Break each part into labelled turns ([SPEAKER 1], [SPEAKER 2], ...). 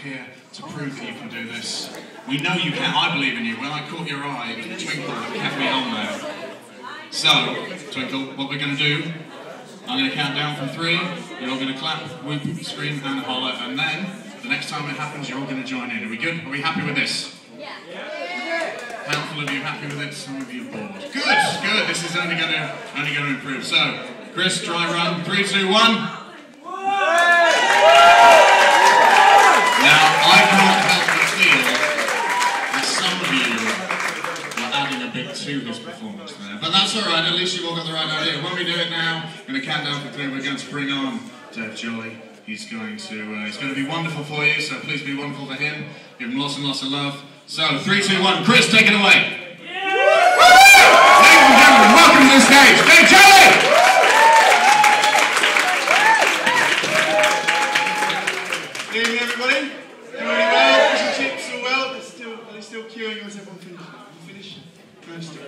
[SPEAKER 1] here to prove that you can do this. We know you can. I believe in you. When I caught your eye, it twinkled and kept me on there. So, Twinkle, what we're going to do, I'm going to count down from 3. You're all going to clap, whoop, scream, and holler, and then the next time it happens, you're all going to join in. Are we good? Are we happy with this?
[SPEAKER 2] Yeah.
[SPEAKER 1] Handful of you happy with it, some of you bored. Good, good. This is only going to improve. So, Chris, dry run. 3, 2, 1. Now, I can't help but feel that some of you are adding a bit to his performance there. But that's alright, at least you've all got the right idea. When we do it now, we're going to count down from 3, we're going to bring on Dave Jolly. He's going to be wonderful for you, so please be wonderful for him. Give him lots and lots of love. So, 3, 2, 1, Chris, take it away. Yeah. Ladies and gentlemen, welcome to the stage, Dave Jolly!
[SPEAKER 3] Good evening, everybody. Everybody well? Fish and chips all well? They're still queuing. Was everyone finished? Managed to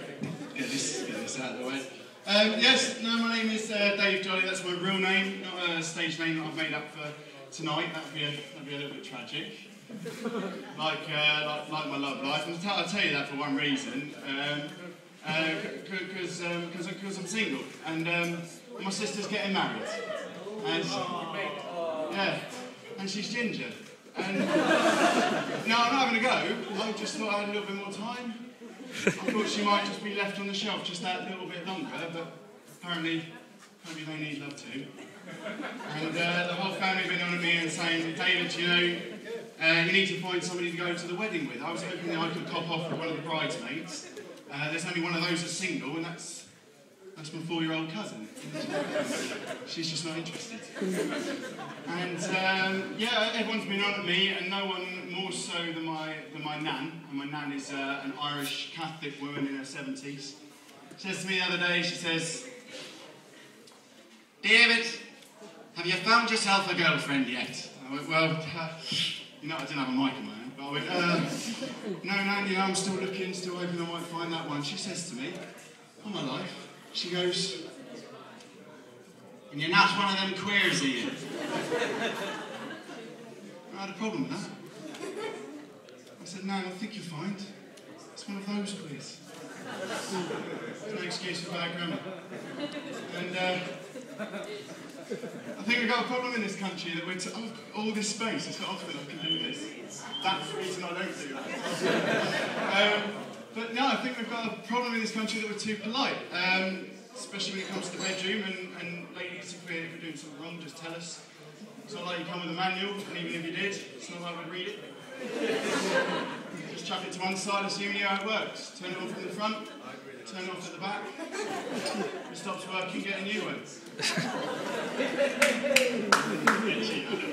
[SPEAKER 3] get this out of the way. Yes, no, my name is Dave Jolly. That's my real name, not a stage name that I've made up for tonight. That'd be a little bit tragic. like my love life. And I'll tell you that for one reason. Because I'm single and my sister's getting married. And yeah. And she's ginger. And no, I'm not having a go. I just thought I had a little bit more time. I thought she might just be left on the shelf just that little bit longer, but apparently they need love too. And the whole family have been on at me and saying, David, you know, you need to find somebody to go to the wedding with. I was hoping that I could cop off with one of the bridesmaids. There's only one of those that's single, and that's my 4-year-old cousin. She's just not interested. And yeah, everyone's been on at me, and no one more so than my nan. And my nan is an Irish Catholic woman in her 70s. She says to me the other day, she says, David, have you found yourself a girlfriend yet? I went, well, you know, I didn't have a mic in my hand, but I went, no, Nan, you know, I'm still looking, still hoping I might find that one. She says to me, all my life, she goes, and you're not one of them queers, are you? I had a problem with that. I said, no, I think you'll find. It's one of those queers. No excuse for bad grammar. And I think we've got a problem in this country that we're all this space. It's not often I can do this. That's the reason I don't do that. But no, I think we've got a problem in this country that we're too polite, especially when it comes to the bedroom. And ladies, if we're doing something wrong, just tell us. It's not like you come with a manual, and even if you did, it's not like we'd read it. Just chuck it to one side, assuming you know how it works. Turn it on from the front, turn it off at the back. If it stops working, get a new one.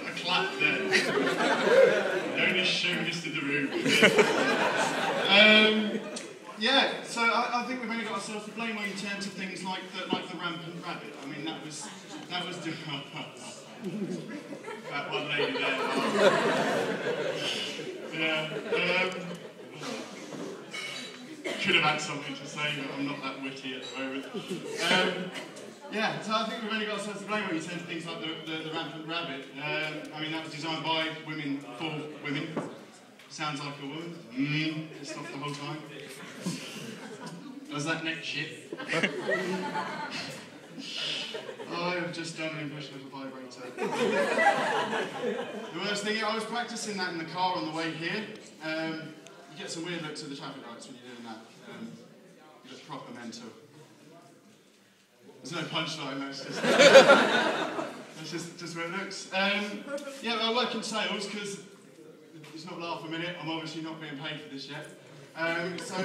[SPEAKER 3] A clap there. Only show this to the room. Yeah, so I think we've only got ourselves to blame when you turn to things like the rampant rabbit. I mean, that was that one lady there. Yeah. Could have had something to say, but I'm not that witty at the moment. Yeah, so I think we've only got ourselves to blame when you turn to things like the rampant rabbit. I mean, that was designed by women for women. Sounds like a woman. Just off the whole time. Does that neck shit? I've just done an impression of a vibrator. The worst thing, I was practicing that in the car on the way here. You get some weird looks at the traffic lights when you're doing that. You look proper mental. There's no punchline, that's just where it looks. Yeah, I work in sales because it's not laugh a minute, I'm obviously not being paid for this yet. So,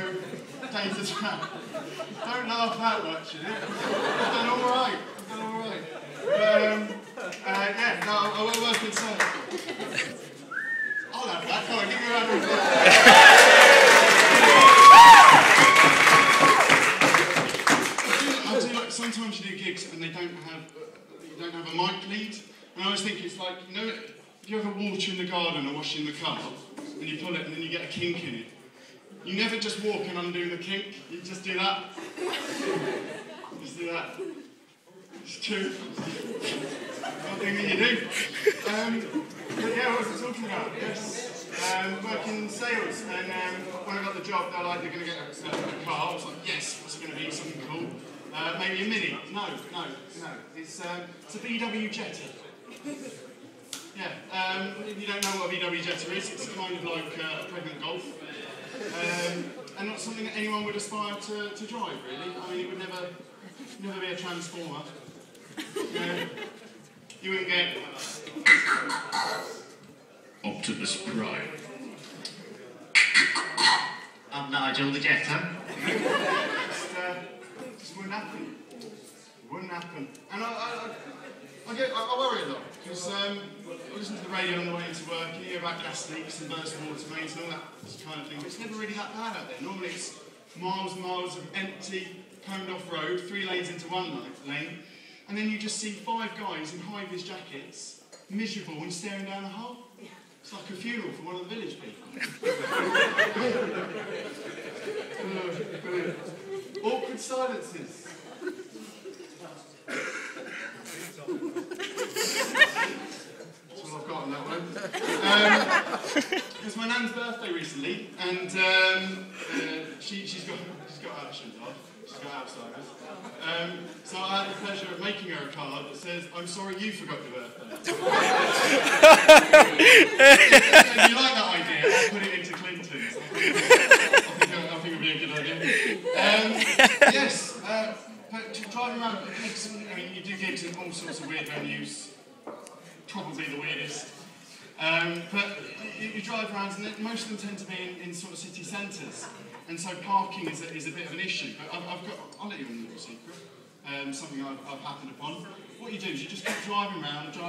[SPEAKER 3] days of trap. Don't laugh that much, innit? I've done alright. But, yeah, no, I will work in sales. I'll have that, come on, give me a round of applause. I do like, sometimes you do gigs and you don't have a mic lead. And I always think it's like, you know, if you ever water in the garden or wash in the car, and you pull it and then you get a kink in it, you never just walk and undo the kink, you just do that. Just do that. It's true. One thing that you do. But yeah, what was I talking about? Yes. working sales, and when I got the job, they're like, you're going to get a car. I was like, yes, what's it going to be? Something cool. Maybe a Mini. No. It's a VW Jetta. Yeah, if you don't know what a VW Jetta is, it's kind of like a pregnant Golf. And not something that anyone would aspire to drive, really. I mean, it would never be a Transformer. You wouldn't get
[SPEAKER 1] Optimus Prime.
[SPEAKER 2] I'm Nigel the Jetta.
[SPEAKER 3] Just wouldn't happen. Wouldn't happen. And I worry a lot, because I listen to the radio on the way into work, and you hear about gas leaks and burst water mains and all that kind of thing, but it's never really that bad out there. Normally it's miles and miles of empty, coned off road, 3 lanes into 1 lane, and then you just see 5 guys in high-vis jackets, miserable and staring down a hole. It's like a funeral for one of the village people. Brilliant. Awkward silences. That's all I've got on that one. It was my nan's birthday recently, and she's got Alzheimer's. So I had the pleasure of making her a card that says, "I'm sorry you forgot your birthday." And you like that idea? I'll put it into Clinton's. I think it'll be a good idea. Yes, but driving around gigs, I mean, you do gigs in all sorts of weird venues. Probably the weirdest. But you drive around, and most of them tend to be in sort of city centres, and so parking is a bit of an issue. But I'll let you in a little secret. Something I've happened upon. What you do is you just keep driving around until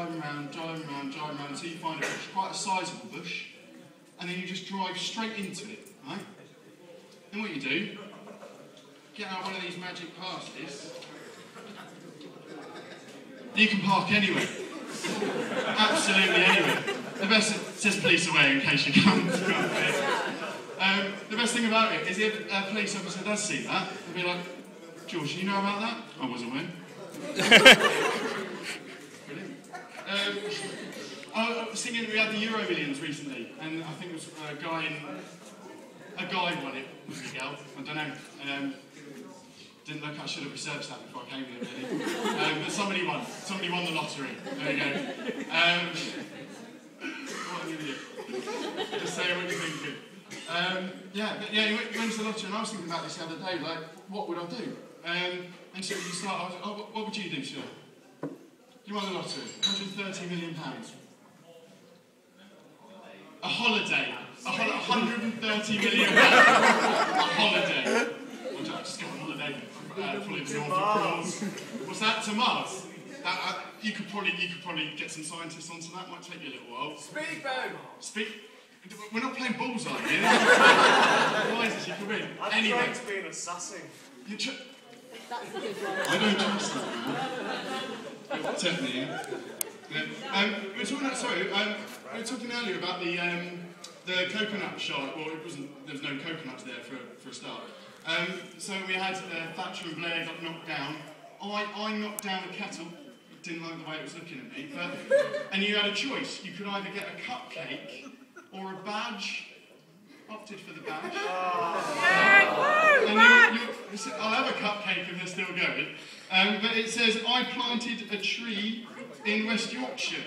[SPEAKER 3] you find a bush, quite a sizable bush, and then you just drive straight into it, right? Then what you do, get out one of these magic passes. You can park anywhere. Absolutely anywhere. The best, it says police away in case you can't the best thing about it is if a police officer does see that, they'll be like, "George, you know about that?" "I wasn't aware." Brilliant. I was thinking we had the Euro Millions recently, and I think it was a guy won it, was it a girl? I don't know. Didn't look, I should have researched that before I came here, really. But somebody won the lottery. There you go. What an idiot. Just say what you're thinking. He went to the lottery, and I was thinking about this the other day, like, what would I do? And so you start, I was like, "Oh, what would you do, sir? You won the lottery, £130 million. A holiday. 130 million. A holiday. I just got a holiday. Fully north of course. What's that? To Mars? You could probably get some scientists onto that. Might take you a little while. Speedboat. We're not playing bullseye here. Why is this? You could win. Anyway.
[SPEAKER 4] I'm trying to be an assassin.
[SPEAKER 3] I don't trust that, man. Definitely, yeah. We were talking earlier about the coconut shot. Well, it wasn't. There was no coconuts there for a start. So we had Thatcher and Blair got knocked down. I knocked down a kettle. Didn't like the way it was looking at me. And you had a choice. You could either get a cupcake or a badge. Opted for the badge. I'll have a cupcake if they're still going. But it says, "I planted a tree in West Yorkshire."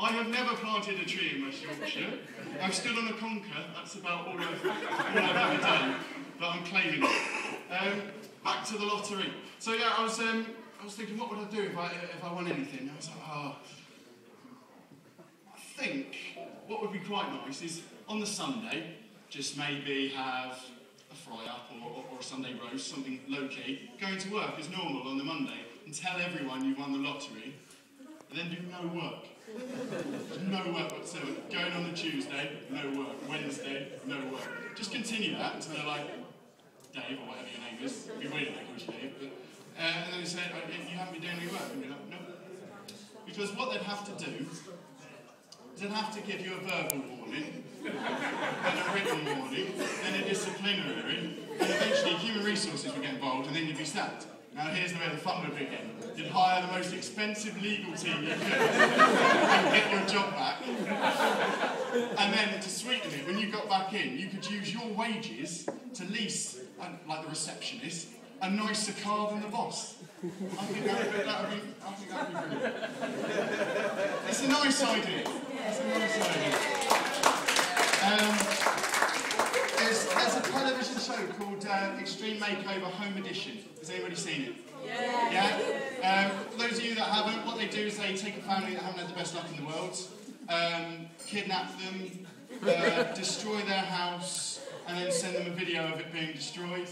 [SPEAKER 3] I have never planted a tree in West Yorkshire. I've stood on a conker. That's about all I've ever done. But I'm claiming it. Back to the lottery. So yeah, I was thinking, what would I do if I won anything? I was like, I think what would be quite nice is on the Sunday, just maybe have a fry-up or a Sunday roast, something low-key, going to work as normal on the Monday and tell everyone you won the lottery, and then do no work. No work whatsoever. Going on the Tuesday, no work. Wednesday, no work. Just continue that until they're like, "Dave," or whatever your name is. It'd be weird if they called you Dave. But, and then they say, "You haven't been doing any work." And you're like, "No." Because what they'd have to do is they'd have to give you a verbal warning, then a written warning, then a disciplinary, and eventually human resources would get involved, and then you'd be sacked. Now here's where the fun would begin. You'd hire the most expensive legal team you could and get your job back. And then to sweeten it, when you got back in, you could use your wages to lease, like the receptionist, a nicer car than the boss. I think that would be brilliant. It's a nice idea. It's a nice idea. There's a television show called Extreme Makeover Home Edition. Has anybody seen it? Yeah? Those of you that haven't, what they do is they take a family that haven't had the best luck in the world, kidnap them, destroy their house, and then send them a video of it being destroyed.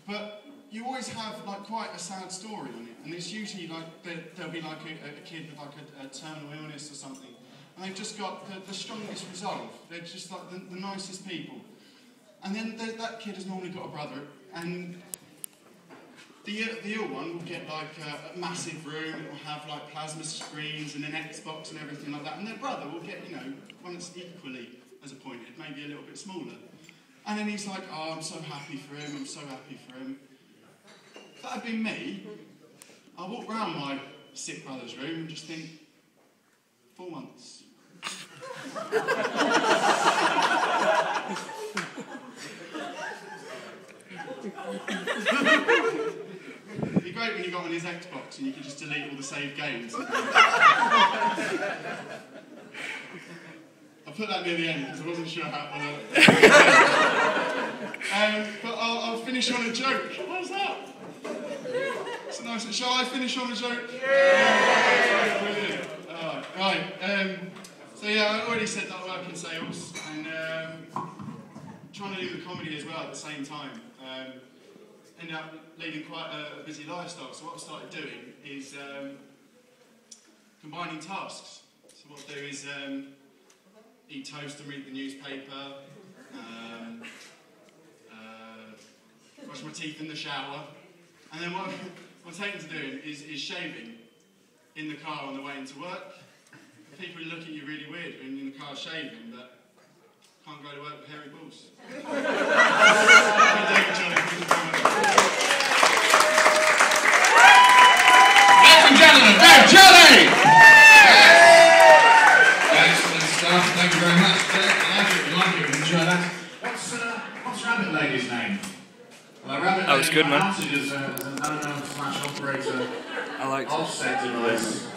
[SPEAKER 3] But you always have like quite a sad story on it, and it's usually like there'll be like a kid with like a terminal illness or something, and they've just got the strongest resolve. They're just like the nicest people. And then that kid has normally got a brother, and the ill one will get like a massive room. It will have like plasma screens and an Xbox and everything like that. And their brother will get, you know, one that's equally as appointed, maybe a little bit smaller. And then he's like, oh, I'm so happy for him. I'm so happy for him. If that had been me, I walk round my sick brother's room and just think, 4 months. It'd be great when you got on his Xbox and you could just delete all the saved games. I put that near the end because I wasn't sure how but I'll finish on a joke. How's that? It's nice. Shall I finish on a joke? Yeah! Brilliant. Right. So yeah, I already said that I work in sales and trying to do the comedy as well at the same time. Ended up leading quite a busy lifestyle. So what I started doing is combining tasks. So what I do is eat toast and read the newspaper, brush my teeth in the shower, and then what I'm taken to doing is shaving in the car on the way into work. People look at you really weird when you're in the car shaving, but can't go to work with hairy balls.
[SPEAKER 1] Ladies and gentlemen, Dave Johnny! Excellent stuff, thank you very much. I like it, enjoy that. What's Rabbit Lady's name? Well, Rabbit
[SPEAKER 4] That was good, man.
[SPEAKER 1] As an owner/operator
[SPEAKER 4] I liked it.
[SPEAKER 1] of Set Device.